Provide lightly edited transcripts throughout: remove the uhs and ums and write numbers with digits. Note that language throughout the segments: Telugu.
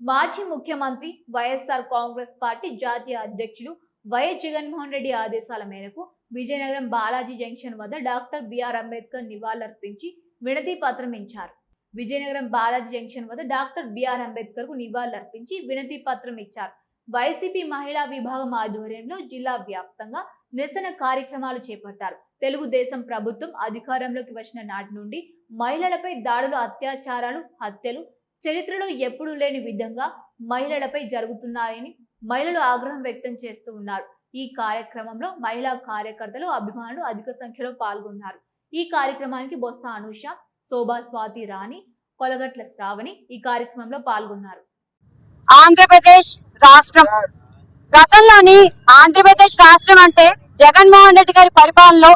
మాజీ ముఖ్యమంత్రి వైఎస్ఆర్ కాంగ్రెస్ పార్టీ జాతీయ అధ్యక్షులు వైఎస్ జగన్మోహన్ రెడ్డి ఆదేశాల మేరకు విజయనగరం బాలాజీ జంక్షన్ వద్ద డాక్టర్ బిఆర్ అంబేద్కర్ నివాళులర్పించి వినతి పత్రం ఇచ్చారు. విజయనగరం బాలాజీ జంక్షన్ వద్ద డాక్టర్ బిఆర్ అంబేద్కర్ కు నివాళులర్పించి వినతి పత్రం ఇచ్చారు. వైసీపీ మహిళా విభాగం ఆధ్వర్యంలో జిల్లా వ్యాప్తంగా నిరసన కార్యక్రమాలు చేపట్టారు. తెలుగుదేశం ప్రభుత్వం అధికారంలోకి వచ్చిన నాటి నుండి మహిళలపై దాడులు, అత్యాచారాలు, హత్యలు చరిత్రలో ఎప్పుడూ లేని విధంగా మహిళలపై జరుగుతున్నాయని మహిళలు ఆగ్రహం వ్యక్తం చేస్తూ ఉన్నారు. ఈ కార్యక్రమంలో మహిళా కార్యకర్తలు, అభిమానులు అధిక సంఖ్యలో పాల్గొన్నారు. ఈ కార్యక్రమానికి బొత్స అనూష, శోభా, స్వాతి రాణి, కొలగట్ల శ్రావణి ఈ కార్యక్రమంలో పాల్గొన్నారు. ఆంధ్రప్రదేశ్ రాష్ట్రం గతంలోని ఆంధ్రప్రదేశ్ రాష్ట్రం అంటే జగన్మోహన్ రెడ్డి గారి పరిపాలనలో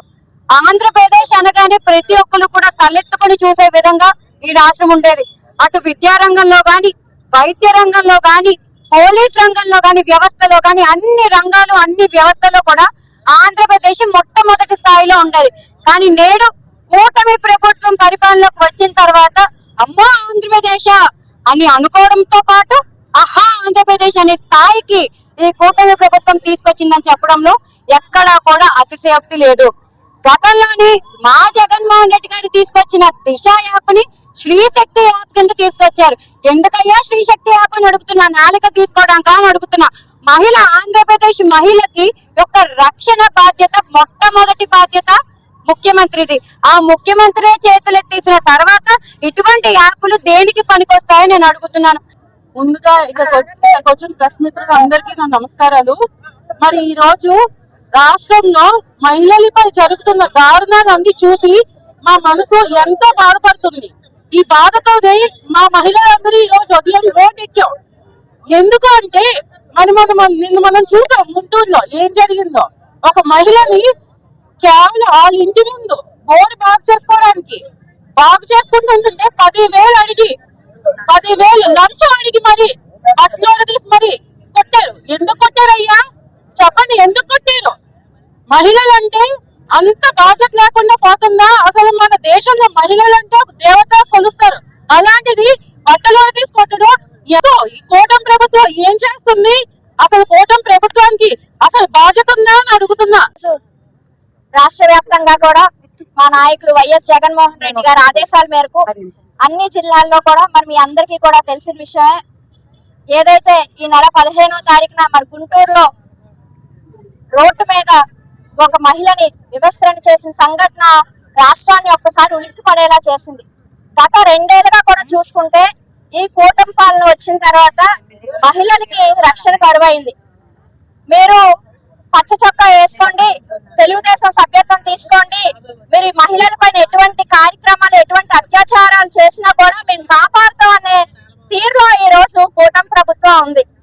ఆంధ్రప్రదేశ్ అనగానే ప్రతి ఒక్కరు కూడా తలెత్తుకొని చూసే విధంగా ఈ రాష్ట్రం ఉండేది. అటు విద్యారంగంలో గాని, వైద్య రంగంలో గాని, పోలీస్ రంగంలో గాని, వ్యవస్థలో గాని అన్ని రంగాలు, అన్ని వ్యవస్థలో కూడా ఆంధ్రప్రదేశ్ మొట్టమొదటి స్థాయిలో ఉండేది. కానీ నేడు కూటమి ప్రభుత్వం పరిపాలనలోకి వచ్చిన తర్వాత అమ్మా ఆంధ్రప్రదేశ్ అని అనుకోవడంతో పాటు ఆహా ఆంధ్రప్రదేశ్ అనే స్థాయికి ఈ కూటమి ప్రభుత్వం తీసుకొచ్చిందని చెప్పడంలో ఎక్కడా కూడా అతిశయోక్తి లేదు. గతంలోని మా జగన్మోహన్ రెడ్డి గారు తీసుకొచ్చిన దిశ యాప్ ని శ్రీశక్తి యాప్ కింద తీసుకొచ్చారు. ఎందుకయ్యా శ్రీశక్తి యాప్ అని అడుగుతున్నా, నాలుక తీసుకోవడానికి అని అడుగుతున్నా. మహిళ, ఆంధ్రప్రదేశ్ మహిళకి యొక్క రక్షణ బాధ్యత, మొట్టమొదటి బాధ్యత ముఖ్యమంత్రిది. ఆ ముఖ్యమంత్రి చేతులెత్తేసిన తర్వాత ఇటువంటి యాప్లు దేనికి పనికొస్తాయని నేను అడుగుతున్నాను. ముందుగా ఇక్కడికి వచ్చిన ప్రెస్ మిత్రులు అందరికీ నా నమస్కారాలు. మరి ఈ రోజు రాష్ట్రంలో మహిళలపై జరుగుతున్న దారుణాలన్నీ చూసి మా మనసు ఎంతో బాధపడుతుంది. ఈ బాధతోనే మా మహిళలందరూ ఈ రోజు ఉదయం రోడ్ ఎక్కాం. ఎందుకు అంటే నిన్న మనం చూసాం గుంటూరులో ఏం జరిగిందో. ఒక మహిళని కేవలం వాళ్ళ ఇంటి ముందు బోర్డు బాగు చేసుకుంటుంటే 10,000 అడిగి 10,000 లంచం అడిగి మరి అట్లోనే తీసి మరి కొట్టారు. ఎందుకు కొట్టారయ్యా చెప్పండి, ఎందుకు కొట్టారు? మహిళలంటే అంత బాధ్యత లేకుండా పోతుందా? అసలు మన దేశంలో మహిళలంటే దేవత కొలుస్తారు. అలాంటిది బట్టలో తీసుకొట్టడం ఏదో ఈ కూటమి ప్రభుత్వం ఏం చేస్తుంది? అసలు కూటమి ప్రభుత్వానికి అసలు బాధ్యత ఉందా అని అడుగుతున్నా. రాష్ట్ర వ్యాప్తంగా కూడా మా నాయకులు వైఎస్ జగన్మోహన్ రెడ్డి గారి ఆదేశాల మేరకు అన్ని జిల్లాల్లో కూడా మరి మీ అందరికీ కూడా తెలిసిన విషయమే. ఏదైతే ఈ నెల 15వ తారీఖున మన గుంటూరులో రోడ్డు మీద ఒక మహిళని వివస్త్రణ చేసిన సంఘటన రాష్ట్రాన్ని ఒక్కసారి ఉలిక్కి పడేలా చేసింది. గత 2 ఏళ్లుగా కూడా చూసుకుంటే ఈ కూటమి పాలన వచ్చిన తర్వాత మహిళలకి రక్షణ కరువైంది. మీరు పచ్చ చొక్కా వేసుకోండి, తెలుగుదేశం సభ్యత్వం తీసుకోండి, మీరు ఈ మహిళల పైన ఎటువంటి కార్యక్రమాలు, ఎటువంటి అత్యాచారాలు చేసినా కూడా మేము కాపాడుతాం అనే తీరులో ఈ రోజు కూటమి ప్రభుత్వం ఉంది.